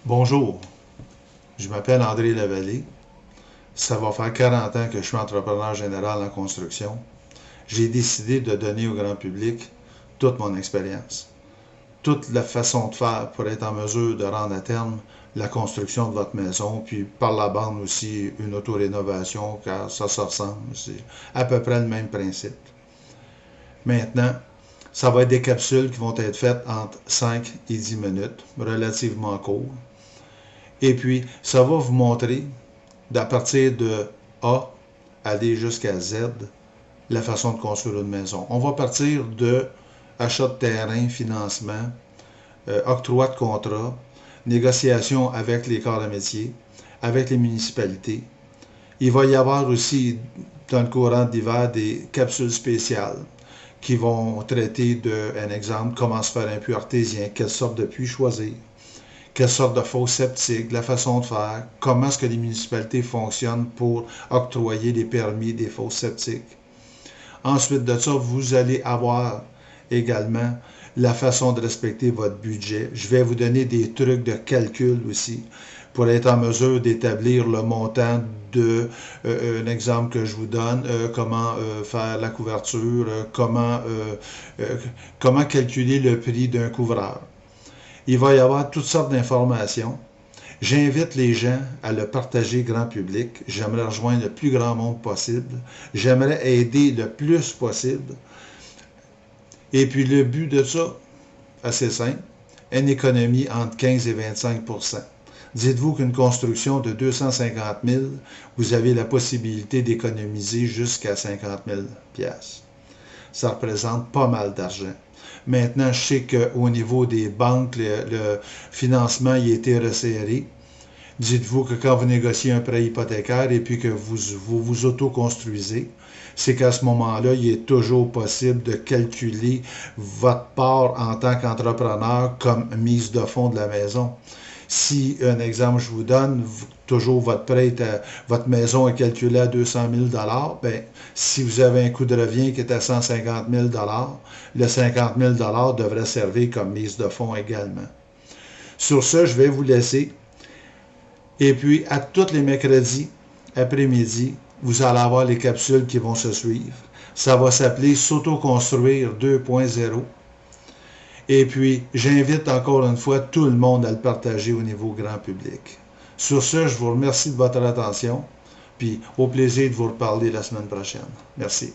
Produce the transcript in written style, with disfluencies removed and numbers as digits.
Bonjour, je m'appelle André Lavallée. Ça va faire 40 ans que je suis entrepreneur général en construction. J'ai décidé de donner au grand public toute mon expérience, toute la façon de faire pour être en mesure de rendre à terme la construction de votre maison, puis par la bande aussi une autorénovation, car ça se ressemble. C'est à peu près le même principe. Maintenant, ça va être des capsules qui vont être faites entre 5 et 10 minutes, relativement court. Et puis, ça va vous montrer, d'à partir de A aller jusqu'à Z, la façon de construire une maison. On va partir de achat de terrain, financement, octroi de contrat, négociation avec les corps de métier, avec les municipalités. Il va y avoir aussi, dans le courant de l'hiver, des capsules spéciales qui vont traiter de, un exemple, comment se faire un puits artésien, quelle sorte de puits choisir, quelle sorte de fosse septique, la façon de faire, comment est-ce que les municipalités fonctionnent pour octroyer des permis des fosses septiques. Ensuite de ça, vous allez avoir également la façon de respecter votre budget. Je vais vous donner des trucs de calcul aussi pour être en mesure d'établir le montant de, un exemple que je vous donne, comment faire la couverture, comment calculer le prix d'un couvreur. Il va y avoir toutes sortes d'informations. J'invite les gens à le partager grand public. J'aimerais rejoindre le plus grand monde possible. J'aimerais aider le plus possible. Et puis le but de ça, assez simple, une économie entre 15 et 25 %. Dites-vous qu'une construction de 250 000, vous avez la possibilité d'économiser jusqu'à 50 000 $. Ça représente pas mal d'argent. Maintenant, je sais qu'au niveau des banques, le financement il a été resserré. Dites-vous que quand vous négociez un prêt hypothécaire et puis que vous autoconstruisez, c'est qu'à ce moment-là, il est toujours possible de calculer votre part en tant qu'entrepreneur comme mise de fonds de la maison. Si, un exemple, je vous donne, toujours votre maison est calculée à 200 000 $, ben, si vous avez un coût de revient qui est à 150 000 $, le 50 000 $ devrait servir comme mise de fonds également. Sur ce, je vais vous laisser. Et puis, à tous les mercredis, après-midi, vous allez avoir les capsules qui vont se suivre. Ça va s'appeler S'autoconstruire 2.0. Et puis, j'invite encore une fois tout le monde à le partager au niveau grand public. Sur ce, je vous remercie de votre attention, puis au plaisir de vous reparler la semaine prochaine. Merci.